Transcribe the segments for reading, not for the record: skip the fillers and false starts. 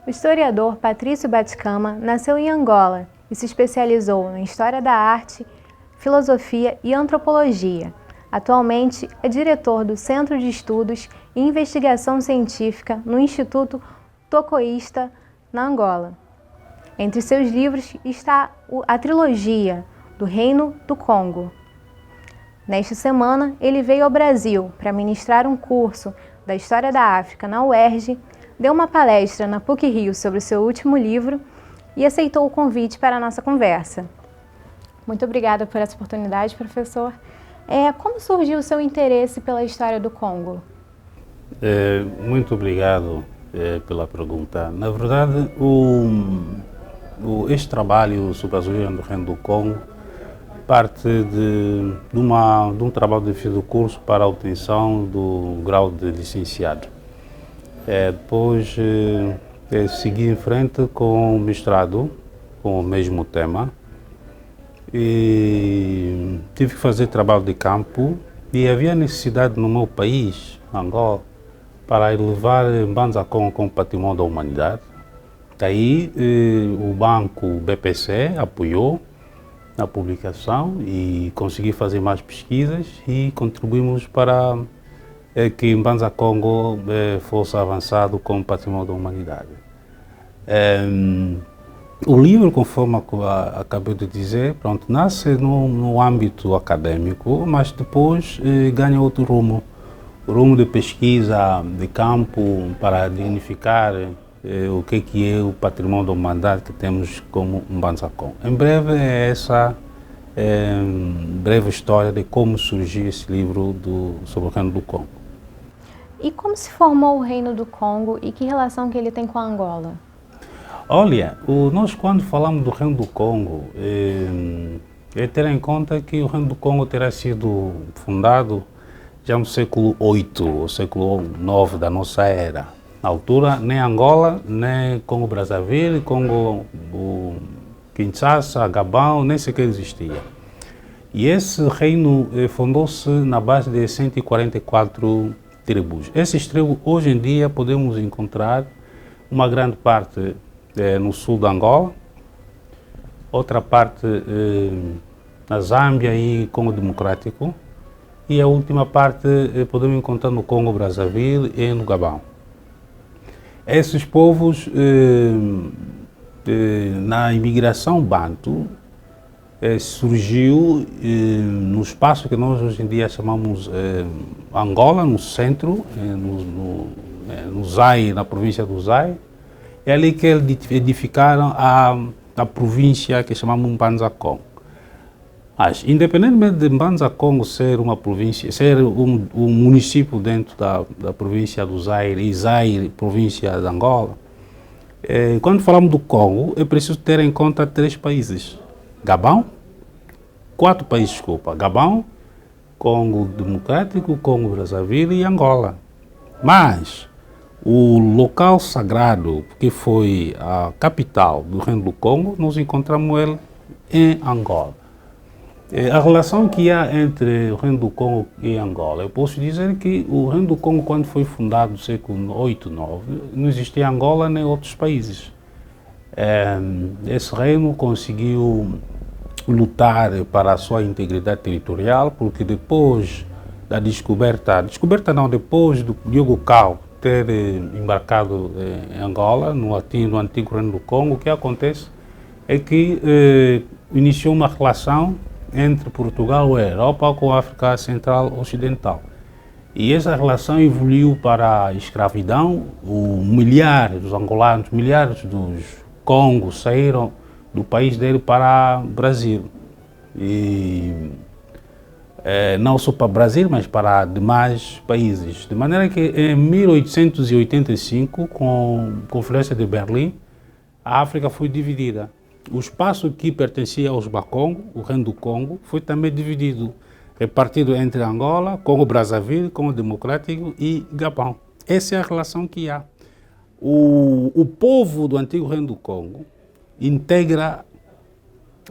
O historiador Patrício Baticama nasceu em Angola e se especializou em História da Arte, Filosofia e Antropologia. Atualmente é diretor do Centro de Estudos e Investigação Científica no Instituto Tocoísta, na Angola. Entre seus livros está a trilogia do Reino do Congo. Nesta semana, ele veio ao Brasil para ministrar um curso da História da África na UERJ, deu uma palestra na PUC-Rio sobre o seu último livro e aceitou o convite para a nossa conversa. Muito obrigada por essa oportunidade, professor. Como surgiu o seu interesse pela história do Congo? Muito obrigado pela pergunta. Na verdade, este trabalho sobre a origem do Reino do Congo parte de um trabalho de fim do curso para a obtenção do grau de licenciado. Depois segui em frente com o mestrado, com o mesmo tema, e tive que fazer trabalho de campo e havia necessidade no meu país, Angola, para elevar Mbanza Congo como patrimônio da humanidade. Daí o banco BPC apoiou na publicação e consegui fazer mais pesquisas e contribuímos para que Mbanza Congo fosse avançado como patrimônio da humanidade. O livro, conforme acabei de dizer, nasce no âmbito acadêmico, mas depois ganha outro rumo, o rumo de pesquisa de campo para dignificar o que é o patrimônio da humanidade que temos como Mbanza Congo. Em breve é essa breve história de como surgiu esse livro sobre o Reino do Congo. E como se formou o Reino do Congo e que relação que ele tem com a Angola? Olha, nós quando falamos do Reino do Congo, é ter em conta que o Reino do Congo terá sido fundado já no século VIII, ou século IX da nossa era. Na altura, nem Angola, nem Congo Brazzaville, Congo Kinshasa, Gabão, nem sequer existia. E esse reino fundou-se na base de 144 tribos. Esses tribos, hoje em dia, podemos encontrar uma grande parte no sul da Angola, outra parte na Zâmbia e Congo Democrático, e a última parte podemos encontrar no Congo Brazzaville e no Gabão. Esses povos, na imigração banto, surgiu no espaço que nós hoje em dia chamamos Angola, no centro, no Zaire, na província do Zaire. É ali que eles edificaram a província que chamamos Mbanza Congo. Mas, independentemente de Mbanza Congo ser uma província, ser um município dentro da província do Zaire e Zaire, província de Angola, quando falamos do Congo, é preciso ter em conta 3 países. Quatro países, desculpa. Gabão, Congo Democrático, Congo Brazzaville e Angola. Mas o local sagrado, que foi a capital do Reino do Congo, nós encontramos ele em Angola. A relação que há entre o Reino do Congo e Angola, eu posso dizer que o Reino do Congo, quando foi fundado no século VIII, IX, não existia Angola nem outros países. Esse reino conseguiu lutar para a sua integridade territorial, porque depois da depois do Diogo Cao ter embarcado em Angola, no antigo Reino do Congo, o que acontece é que iniciou uma relação entre Portugal e a Europa com a África Central Ocidental. E essa relação evoluiu para a escravidão. Milhares dos angolanos, milhares dos congos saíram do país dele para o Brasil. E não só para o Brasil, mas para demais países. De maneira que em 1885, com a Conferência de Berlim, a África foi dividida. O espaço que pertencia aos Bakongo, o Reino do Congo, foi também dividido, repartido entre Angola, Congo Brazzaville, Congo Democrático e Gabão. Essa é a relação que há. O povo do antigo Reino do Congo integra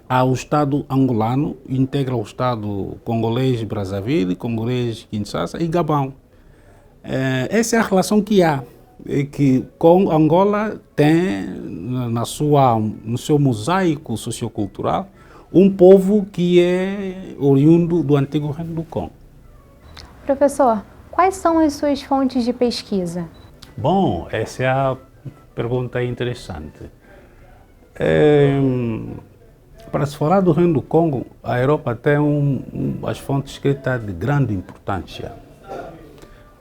ao Estado angolano, integra o Estado congolês Brazzaville, congolês Kinshasa e Gabão. Essa é a relação que há. é que com Angola tem no seu mosaico sociocultural um povo que é oriundo do antigo Reino do Congo. Professor, quais são as suas fontes de pesquisa? Bom, essa é a pergunta interessante. Para se falar do Reino do Congo, a Europa tem as fontes escritas de grande importância,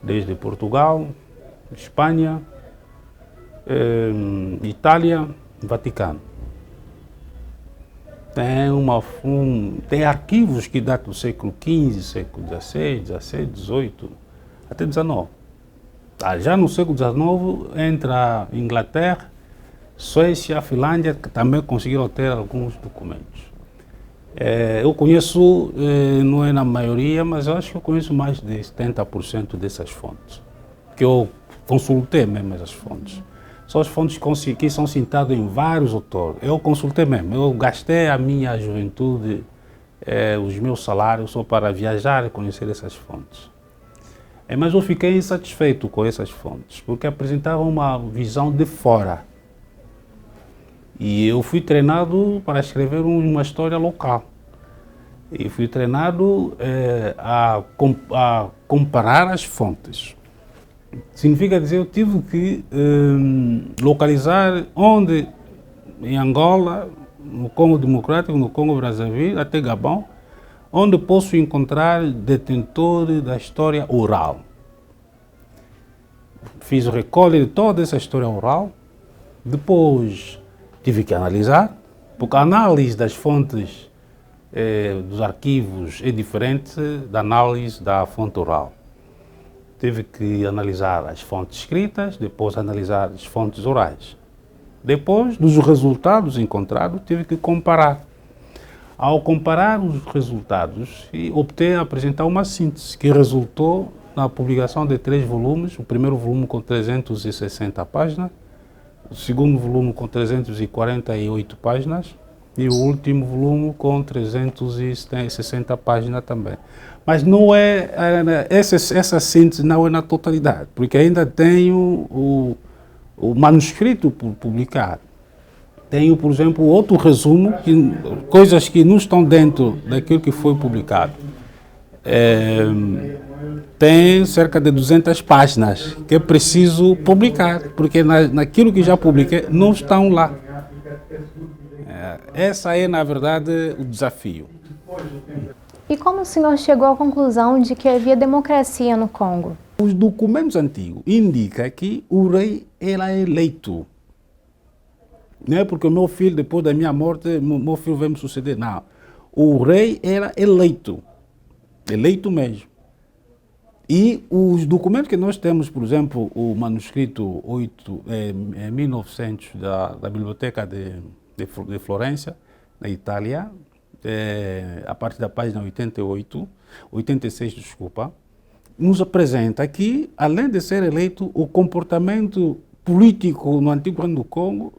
desde Portugal, Espanha, Itália, Vaticano. Tem arquivos que datam do século XV, século XVI, XVI, XVIII, até XIX. Já no século XIX entra a Inglaterra, Suécia, Finlândia, que também conseguiram ter alguns documentos. Eu conheço, não é na maioria, mas eu acho que eu conheço mais de 70% dessas fontes, que eu consultei mesmo essas fontes. São as fontes que são citadas em vários autores. Eu consultei mesmo, eu gastei a minha juventude, os meus salários só para viajar e conhecer essas fontes. Mas eu fiquei insatisfeito com essas fontes, porque apresentavam uma visão de fora. E eu fui treinado para escrever uma história local. E fui treinado a comparar as fontes. Significa dizer, eu tive que localizar onde, em Angola, no Congo Democrático, no Congo Brazzaville, até Gabão, onde posso encontrar detentores da história oral. Fiz o recolhe de toda essa história oral, depois tive que analisar, porque a análise das fontes dos arquivos é diferente da análise da fonte oral. Tive que analisar as fontes escritas, depois analisar as fontes orais. Depois dos resultados encontrados, tive que comparar. Ao comparar os resultados, optei a apresentar uma síntese que resultou na publicação de 3 volumes, o primeiro volume com 360 páginas, o segundo volume com 348 páginas e o último volume com 360 páginas também. Mas não essa síntese não é na totalidade, porque ainda tenho o manuscrito por publicar. Tenho, por exemplo, outro resumo, coisas que não estão dentro daquilo que foi publicado. Tem cerca de 200 páginas que é preciso publicar, porque naquilo que já publiquei não estão lá. Essa é, na verdade, o desafio. E como o senhor chegou à conclusão de que havia democracia no Congo? Os documentos antigos indicam que o rei era eleito. Não é porque o meu filho, depois da minha morte, meu filho vai me suceder. Não. O rei era eleito. Eleito mesmo. E os documentos que nós temos, por exemplo, o manuscrito 1900 da Biblioteca de Florença, na Itália, a partir da página 86, desculpa, nos apresenta que, além de ser eleito, o comportamento político no antigo Reino do Congo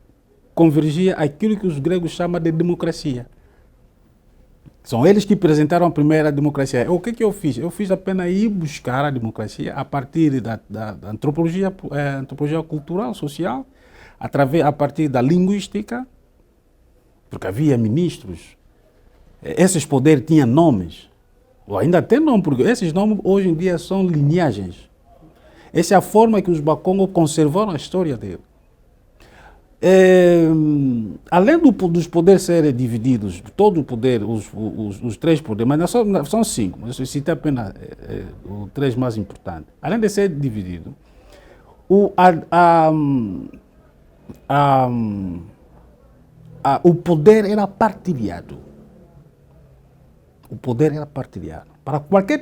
convergia àquilo que os gregos chamam de democracia. São eles que apresentaram a primeira democracia. O que eu fiz? Eu fiz apenas ir buscar a democracia a partir da antropologia cultural, social, a partir da linguística, porque havia ministros. Esses poderes tinham nomes, ou ainda tem nome, porque esses nomes hoje em dia são linhagens. Essa é a forma que os Bakongo conservaram a história dele. Além dos poderes serem divididos, todo o poder, os 3 poderes, mas não são 5, mas eu citei apenas os 3 mais importantes. Além de ser dividido, o poder era partilhado. O poder era partilhado. Para qualquer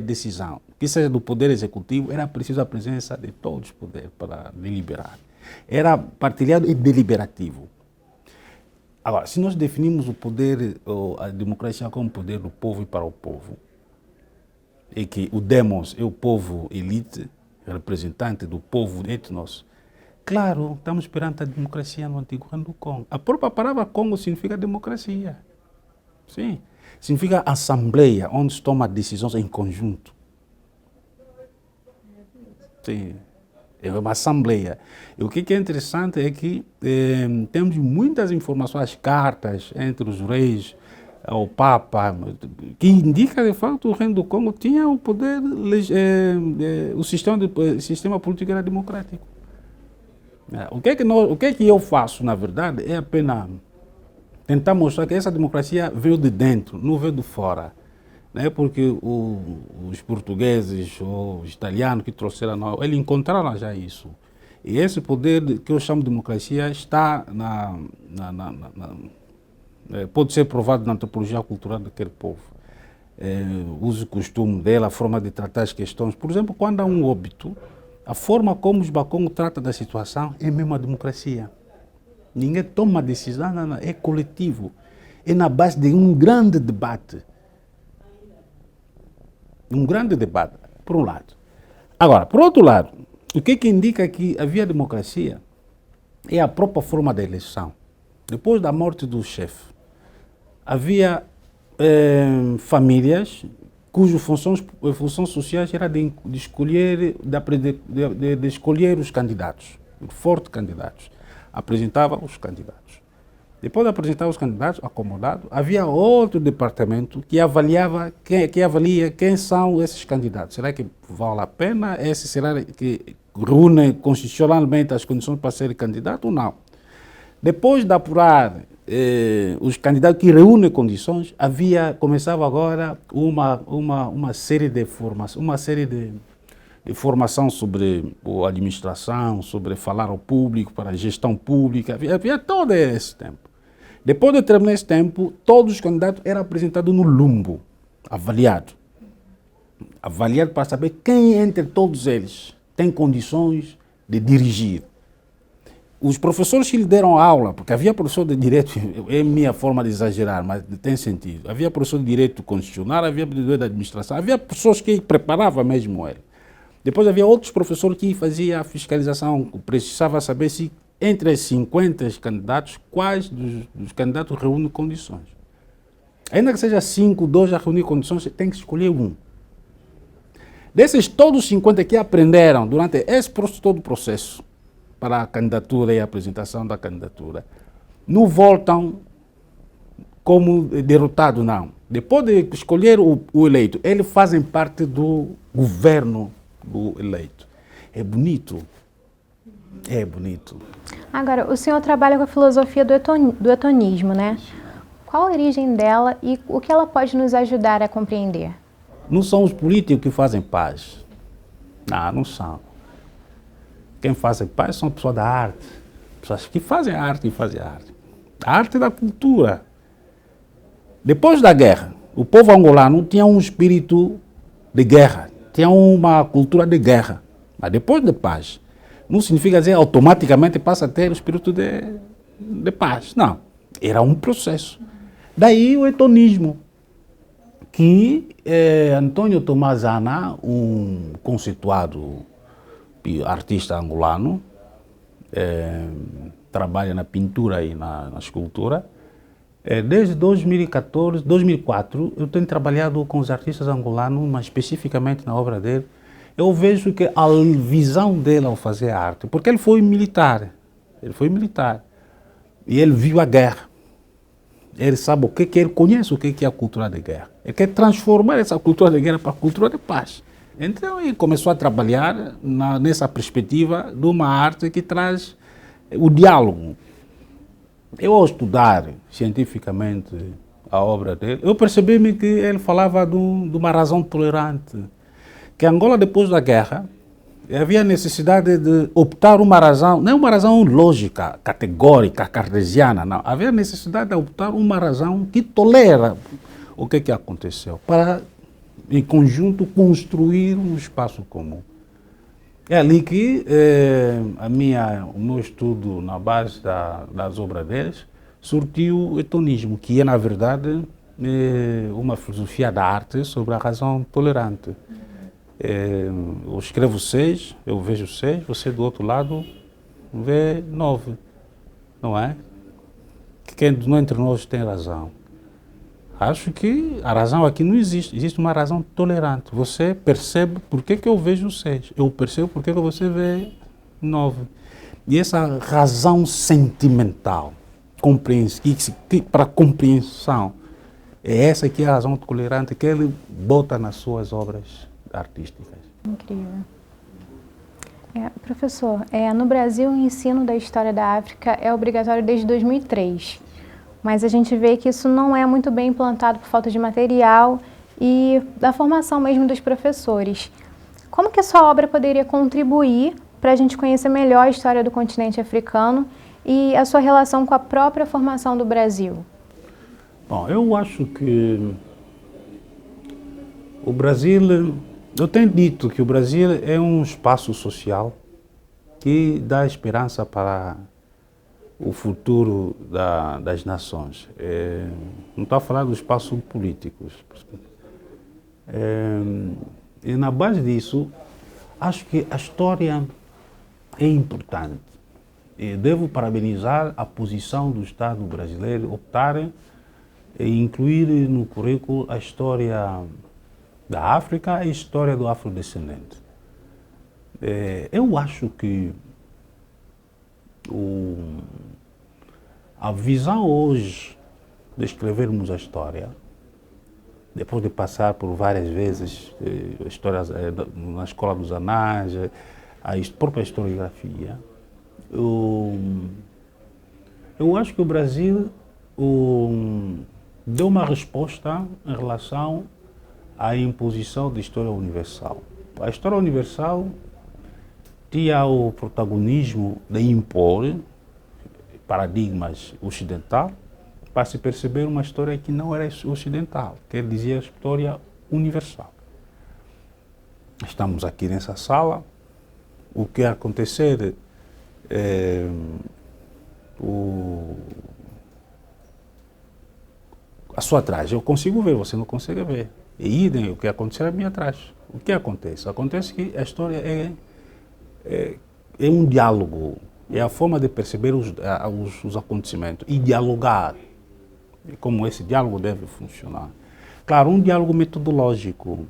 decisão, que seja do poder executivo, era preciso a presença de todos os poderes para deliberar. Era partilhado e deliberativo. Agora, se nós definimos o poder, a democracia como poder do povo e para o povo, e que o demos é o povo elite, representante do povo etnos, claro, estamos perante a democracia no antigo Reino do Congo. A própria palavra Congo significa democracia. Sim. Significa assembleia, onde se toma decisões em conjunto. Sim. é uma assembleia. E o que é interessante é que temos muitas informações, as cartas entre os reis, o Papa, que indica de facto que o Reino do Congo tinha o poder, o sistema político era democrático. O que é que eu faço, na verdade, é apenas tentar mostrar que essa democracia veio de dentro, não veio de fora. Não é porque os portugueses ou os italianos que trouxeram, eles encontraram já isso. E esse poder que eu chamo de democracia está pode ser provado na antropologia cultural daquele povo. O uso e costume dela, a forma de tratar as questões. Por exemplo, quando há um óbito, a forma como os Bakongo tratam da situação é mesmo a democracia. Ninguém toma decisão, não, é coletivo. É na base de um grande debate. Um grande debate, por um lado. Agora, por outro lado, o que indica que havia democracia é a própria forma da eleição. Depois da morte do chefe, havia famílias cujas funções sociais era de escolher, de escolher os candidatos, fortes candidatos. Apresentava os candidatos. Depois de apresentar os candidatos acomodados, havia outro departamento que avalia quem são esses candidatos. Será que vale a pena? Será que reúne constitucionalmente as condições para ser candidato ou não? Depois de apurar os candidatos que reúnem condições, começava agora uma série de formação sobre a administração, sobre falar ao público, para a gestão pública. Havia todo esse tempo. Depois de terminar esse tempo, todos os candidatos eram apresentados no lumbo, avaliado para saber quem entre todos eles tem condições de dirigir. Os professores que lhe deram aula, porque havia professor de direito, é minha forma de exagerar, mas tem sentido. Havia professor de direito constitucional, havia professor de administração, havia pessoas que preparavam mesmo ele. Depois havia outros professores que faziam a fiscalização, precisava saber se entre os 50 candidatos, quais dos candidatos reúnem condições. Ainda que seja 5, 2 a reunir condições, você tem que escolher um. Desses todos os 50 que aprenderam durante todo o processo, para a candidatura e a apresentação da candidatura, não voltam como derrotados, não. Depois de escolher o eleito, eles fazem parte do governo do eleito. É bonito. É bonito. Agora, o senhor trabalha com a filosofia do etonismo, né? Qual a origem dela e o que ela pode nos ajudar a compreender? Não são os políticos que fazem paz. Não são. Quem faz paz são pessoas da arte, pessoas que fazem arte. A arte da cultura. Depois da guerra, o povo angolano tinha um espírito de guerra, tinha uma cultura de guerra. Mas depois de paz, não significa dizer automaticamente passa a ter o espírito de paz. Não, era um processo. Daí o etonismo, que Antônio Tomás Ana, um conceituado artista angolano, trabalha na pintura e na escultura. Desde 2004, eu tenho trabalhado com os artistas angolanos, mas especificamente na obra dele. Eu vejo que a visão dele ao fazer arte, porque ele foi militar, e ele viu a guerra. Ele sabe ele conhece o que é a cultura de guerra. Ele quer transformar essa cultura de guerra para a cultura de paz. Então ele começou a trabalhar nessa perspectiva de uma arte que traz o diálogo. Eu, ao estudar cientificamente a obra dele, eu percebi-me que ele falava de uma razão tolerante. Que Angola, depois da guerra, havia necessidade de optar uma razão, não é uma razão lógica, categórica, cartesiana, não. Havia necessidade de optar uma razão que tolera o que aconteceu, para em conjunto construir um espaço comum. É ali que o meu estudo na base das obras deles surtiu o etonismo, que é na verdade uma filosofia da arte sobre a razão tolerante. Eu escrevo 6, eu vejo 6, você do outro lado vê 9, não é? Quem entre nós tem razão? Acho que a razão aqui não existe. Existe uma razão tolerante. Você percebe por que eu vejo 6. Eu percebo por que você vê novo. E essa razão sentimental, para compreensão, é essa que é a razão tolerante que ele bota nas suas obras artísticas. Incrível. Professor, no Brasil o ensino da história da África é obrigatório desde 2003, mas a gente vê que isso não é muito bem implantado por falta de material e da formação mesmo dos professores. Como que a sua obra poderia contribuir para a gente conhecer melhor a história do continente africano e a sua relação com a própria formação do Brasil? Bom, eu acho que o Brasil, eu tenho dito que o Brasil é um espaço social que dá esperança para o futuro das nações. Não estou a falar dos espaços políticos. E na base disso, acho que a história é importante. E devo parabenizar a posição do Estado brasileiro optar em incluir no currículo a história da África e a história do afrodescendente. Eu acho que a visão hoje de escrevermos a história, depois de passar por várias vezes a história na escola dos anais, a própria historiografia, eu acho que o Brasil deu uma resposta em relação à imposição da história universal. A história universal tinha o protagonismo de impor paradigmas ocidentais para se perceber uma história que não era ocidental, que ele dizia história universal. Estamos aqui nessa sala, o que acontecer a sua atrás, eu consigo ver, você não consegue ver. E idem, o que acontecer a mim atrás. O que acontece? Acontece que a história é um diálogo, é a forma de perceber os acontecimentos e dialogar. E como esse diálogo deve funcionar. Claro, um diálogo metodológico.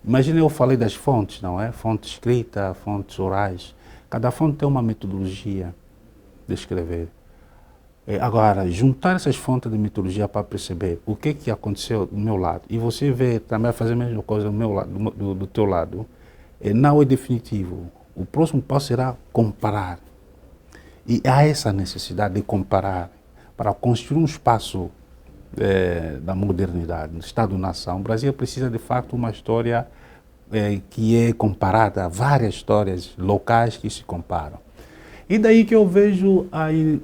Imagina, eu falei das fontes, não é? Fonte escrita, fontes orais. Cada fonte tem uma metodologia de escrever. Agora, juntar essas fontes de metodologia para perceber o que aconteceu do meu lado e você vê também fazer a mesma coisa do meu lado, do teu lado, não é definitivo. O próximo passo será comparar. E há essa necessidade de comparar para construir um espaço da modernidade, do Estado-nação. O Brasil precisa, de fato, uma história que é comparada a várias histórias locais que se comparam. E daí que eu vejo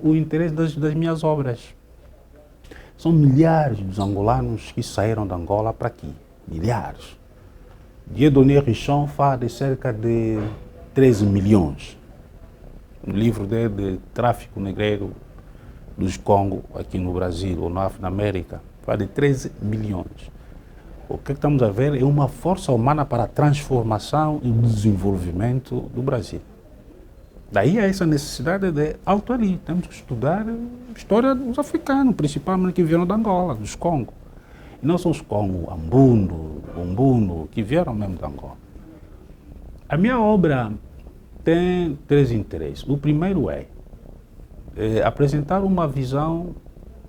o interesse das minhas obras. São milhares dos angolanos que saíram da Angola para aqui. Milhares. Dieudonné Richon fala de cerca de 13 milhões. Um livro dele de tráfico negreiro dos Congo, aqui no Brasil ou na América, fala de 13 milhões. O que estamos a ver é uma força humana para a transformação e desenvolvimento do Brasil. Daí há essa necessidade de autoria. Temos que estudar a história dos africanos, principalmente que vieram da Angola, dos Congo. E não são os Congo, Ambundo, Umbundo, que vieram mesmo da Angola. A minha obra tem 3 interesses. O primeiro é apresentar uma visão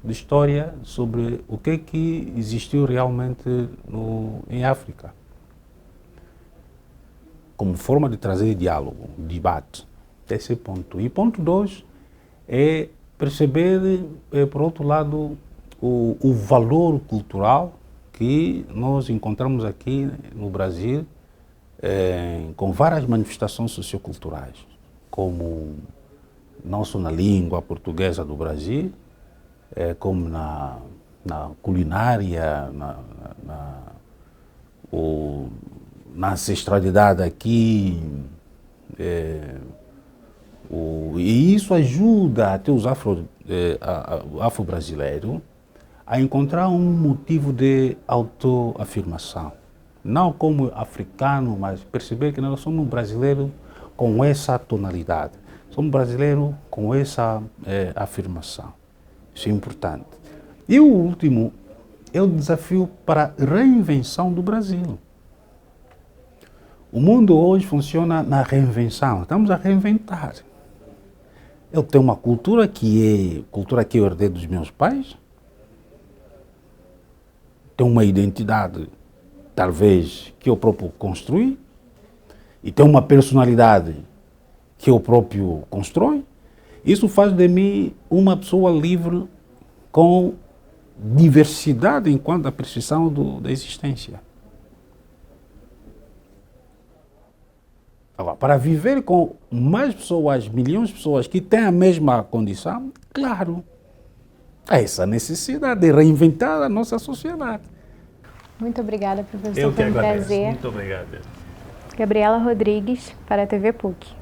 de história sobre o que existiu realmente em África, como forma de trazer diálogo, debate. Esse é o ponto. E ponto 2 é perceber, por outro lado, o valor cultural que nós encontramos aqui no Brasil, com várias manifestações socioculturais, como não só na língua portuguesa do Brasil, como na culinária, na ancestralidade aqui. E isso ajuda até os afro-brasileiros a encontrar um motivo de autoafirmação. Não como africano, mas perceber que nós somos brasileiros com essa tonalidade. Somos brasileiros com essa afirmação. Isso é importante. E o último é o desafio para a reinvenção do Brasil. O mundo hoje funciona na reinvenção. Estamos a reinventar. Eu tenho uma cultura que eu herdei dos meus pais. Tenho uma identidade, talvez, que eu próprio construí. E tenho uma personalidade que eu próprio constrói. Isso faz de mim uma pessoa livre com diversidade enquanto a percepção da existência. Agora, para viver com mais pessoas, milhões de pessoas que têm a mesma condição, claro, há essa necessidade de reinventar a nossa sociedade. Muito obrigada, professor. Eu que Foi um agradeço. prazer. Muito obrigado. Gabriela Rodrigues, para a TV PUC.